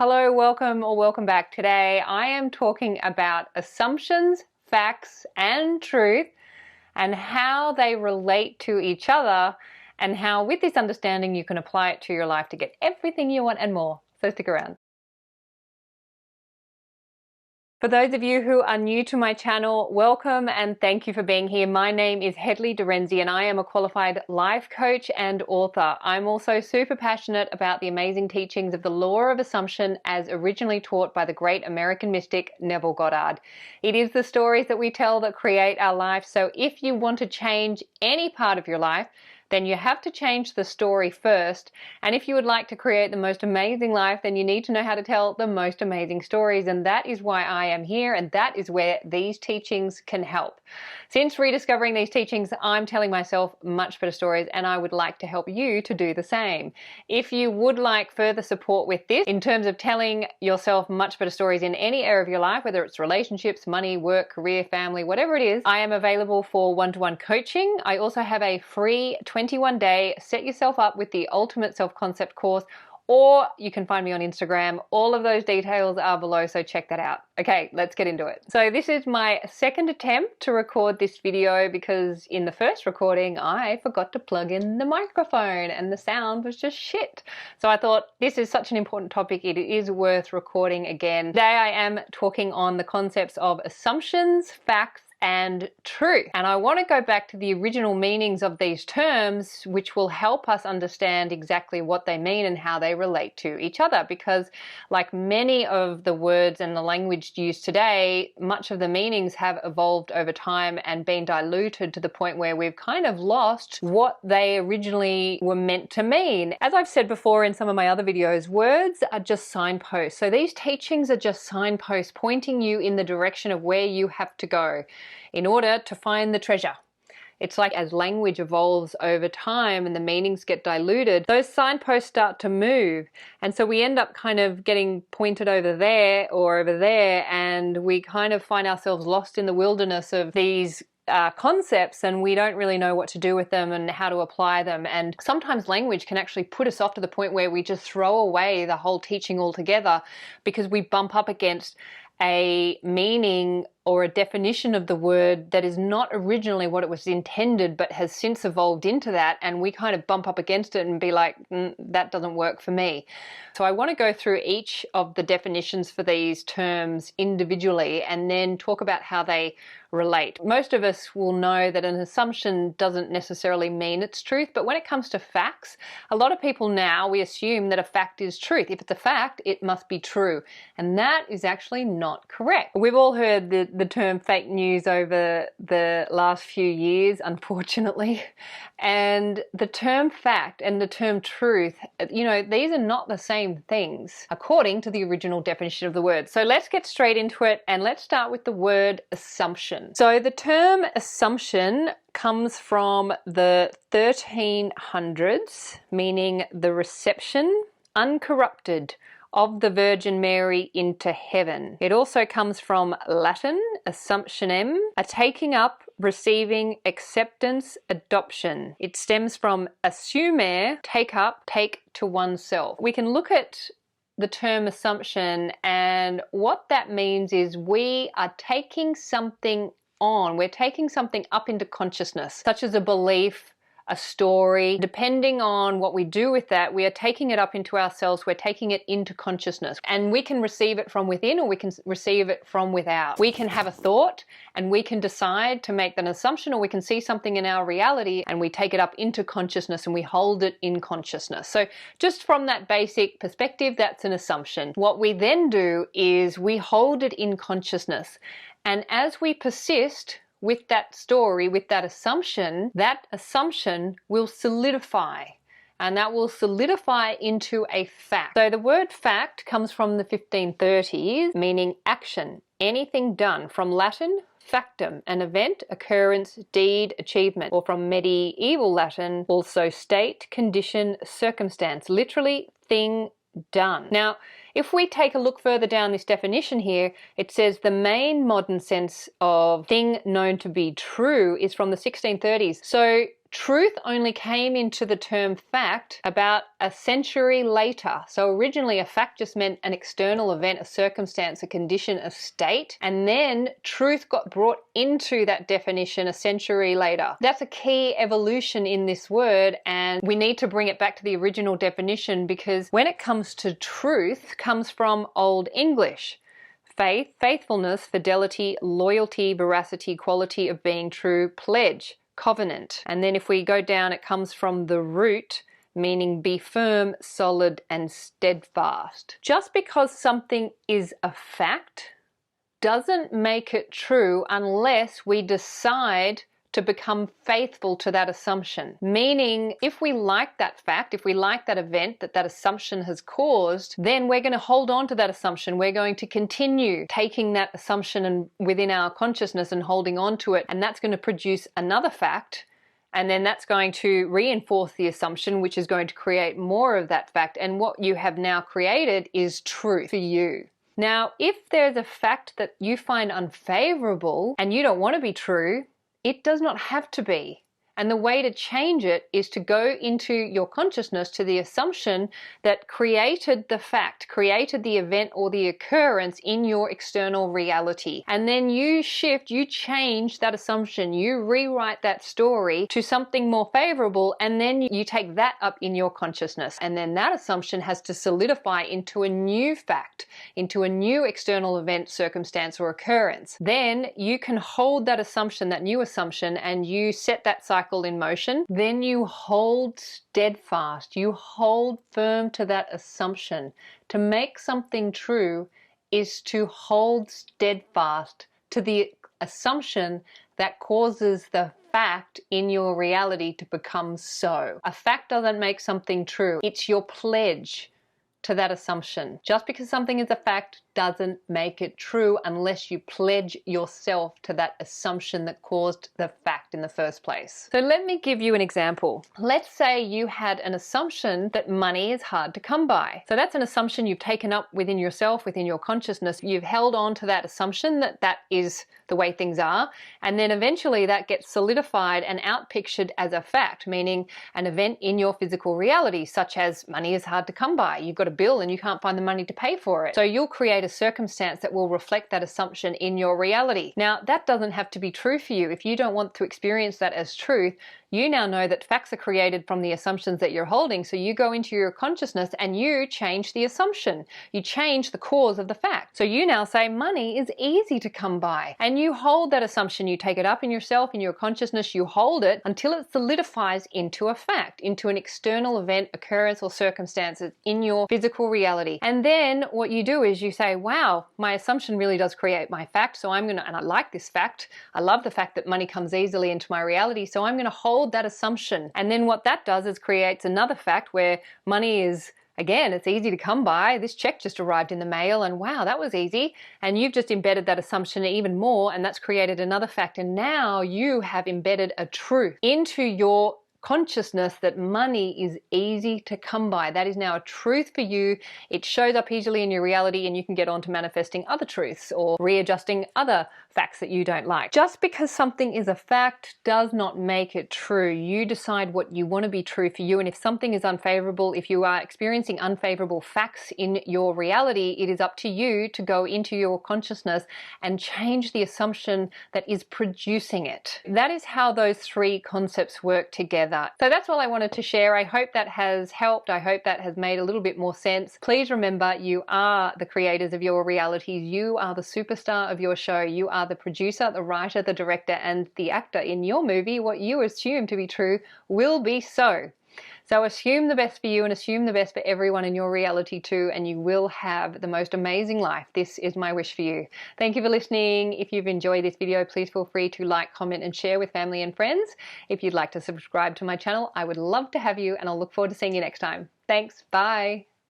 Hello, welcome or welcome back. Today I am talking about assumptions, facts, and truth and how they relate to each other and how with this understanding you can apply it to your life to get everything you want and more. So stick around. For those of you who are new to my channel, welcome and thank you for being here. My name is Hedley Derenzie and I am a qualified life coach and author. I'm also super passionate about the amazing teachings of the law of assumption as originally taught by the great American mystic Neville Goddard. It is the stories that we tell that create our life. So if you want to change any part of your life, then you have to change the story first. And if you would like to create the most amazing life, then you need to know how to tell the most amazing stories. And that is why I am here, and that is where these teachings can help. Since rediscovering these teachings, I'm telling myself much better stories, and I would like to help you to do the same. If you would like further support with this, in terms of telling yourself much better stories in any area of your life, whether it's relationships, money, work, career, family, whatever it is, I am available for one-to-one coaching. I also have a free 21-day Set Yourself Up with the Ultimate Self-Concept course, or you can find me on Instagram. All of those details are below, so check that out. Okay, let's get into it. So this is my second attempt to record this video because in the first recording, I forgot to plug in the microphone and the sound was just shit. So I thought this is such an important topic, it is worth recording again. Today I am talking on the concepts of assumptions, facts, and truth. And I want to go back to the original meanings of these terms, which will help us understand exactly what they mean and how they relate to each other. Because like many of the words and the language used today, much of the meanings have evolved over time and been diluted to the point where we've kind of lost what they originally were meant to mean. As I've said before in some of my other videos, words are just signposts. So these teachings are just signposts pointing you in the direction of where you have to go in order to find the treasure. It's like as language evolves over time and the meanings get diluted, those signposts start to move. And so we end up kind of getting pointed over there or over there, and we kind of find ourselves lost in the wilderness of these concepts, and we don't really know what to do with them and how to apply them. And sometimes language can actually put us off to the point where we just throw away the whole teaching altogether because we bump up against a meaning or a definition of the word that is not originally what it was intended but has since evolved into that, and we kind of bump up against it and be like, that doesn't work for me. So I want to go through each of the definitions for these terms individually and then talk about how they relate. Most of us will know that an assumption doesn't necessarily mean it's truth, but when it comes to facts, a lot of people now, we assume that a fact is truth. If it's a fact, it must be true. And that is actually not correct. We've all heard the term fake news over the last few years, unfortunately. And the term fact and the term truth, you know, these are not the same things according to the original definition of the word. So let's get straight into it and let's start with the word assumption. So the term assumption comes from the 1300s, meaning the reception, uncorrupted, of the Virgin Mary into heaven. It also comes from Latin, assumptionem, a taking up, receiving, acceptance, adoption. It stems from assumere, take up, take to oneself. We can look at the term assumption, and what that means is we are taking something on. We're taking something up into consciousness, such as a belief, a story. Depending on what we do with that, we are taking it up into ourselves, we're taking it into consciousness. And we can receive it from within or we can receive it from without. We can have a thought and we can decide to make an assumption, or we can see something in our reality and we take it up into consciousness and we hold it in consciousness. So just from that basic perspective, that's an assumption. What we then do is we hold it in consciousness. And as we persist with that story, with that assumption will solidify, and that will solidify into a fact. So the word fact comes from the 1530s, meaning action, anything done, from Latin factum, an event, occurrence, deed, achievement, or from medieval Latin, also state, condition, circumstance, literally thing done. Now, if we take a look further down this definition here, it says the main modern sense of thing known to be true is from the 1630s. So Truth only came into the term fact about a century later. So originally a fact just meant an external event, a circumstance, a condition, a state, and then truth got brought into that definition a century later. That's a key evolution in this word, and we need to bring it back to the original definition, because when it comes to truth, comes from Old English. Faith, faithfulness, fidelity, loyalty, veracity, quality of being true, pledge, covenant. And then if we go down, it comes from the root, meaning be firm, solid, and steadfast. Just because something is a fact doesn't make it true unless we decide to become faithful to that assumption. Meaning, if we like that fact, if we like that event that that assumption has caused, then we're going to hold on to that assumption. We're going to continue taking that assumption and within our consciousness and holding on to it, and that's going to produce another fact, and then that's going to reinforce the assumption, which is going to create more of that fact, and what you have now created is truth for you. Now, if there's a fact that you find unfavorable and you don't want to be true, it does not have to be. And the way to change it is to go into your consciousness to the assumption that created the fact, created the event or the occurrence in your external reality. And then you shift, you change that assumption, you rewrite that story to something more favorable, and then you take that up in your consciousness. And then that assumption has to solidify into a new fact, into a new external event, circumstance, or occurrence. Then you can hold that assumption, that new assumption, and you set that cycle in motion. Then you hold steadfast, you hold firm to that assumption. To make something true is to hold steadfast to the assumption that causes the fact in your reality to become so. A fact doesn't make something true. It's your pledge to that assumption. Just because something is a fact doesn't make it true unless you pledge yourself to that assumption that caused the fact in the first place. So let me give you an example. Let's say you had an assumption that money is hard to come by. So that's an assumption you've taken up within yourself, within your consciousness. You've held on to that assumption that that is the way things are, and then eventually that gets solidified and outpictured as a fact, meaning an event in your physical reality, such as money is hard to come by. You've got a bill and you can't find the money to pay for it. So you'll create a circumstance that will reflect that assumption in your reality. Now, that doesn't have to be true for you. If you don't want to experience that as truth, you now know that facts are created from the assumptions that you're holding. So you go into your consciousness and you change the assumption. You change the cause of the fact. So you now say money is easy to come by, and you hold that assumption. You take it up in yourself, in your consciousness, you hold it until it solidifies into a fact, into an external event, occurrence, or circumstances in your physical reality. And then what you do is you say, wow, my assumption really does create my fact. So I'm gonna, and I like this fact. I love the fact that money comes easily into my reality. So I'm gonna hold that assumption. And then what that does is creates another fact where money is, again, it's easy to come by. This check just arrived in the mail and wow, that was easy. And you've just embedded that assumption even more, and that's created another fact. And now you have embedded a truth into your consciousness that money is easy to come by. That is now a truth for you. It shows up easily in your reality, and you can get on to manifesting other truths or readjusting other facts that you don't like. Just because something is a fact does not make it true. You decide what you want to be true for you, and if something is unfavorable, if you are experiencing unfavorable facts in your reality, it is up to you to go into your consciousness and change the assumption that is producing it. That is how those three concepts work together. So that's all I wanted to share. I hope that has helped. I hope that has made a little bit more sense. Please remember, you are the creators of your realities. You are the superstar of your show. You are the producer, the writer, the director, and the actor in your movie. What you assume to be true will be so. So assume the best for you and assume the best for everyone in your reality too, and you will have the most amazing life. This is my wish for you. Thank you for listening. If you've enjoyed this video, please feel free to like, comment, and share with family and friends. If you'd like to subscribe to my channel, I would love to have you, and I'll look forward to seeing you next time. Thanks. Bye.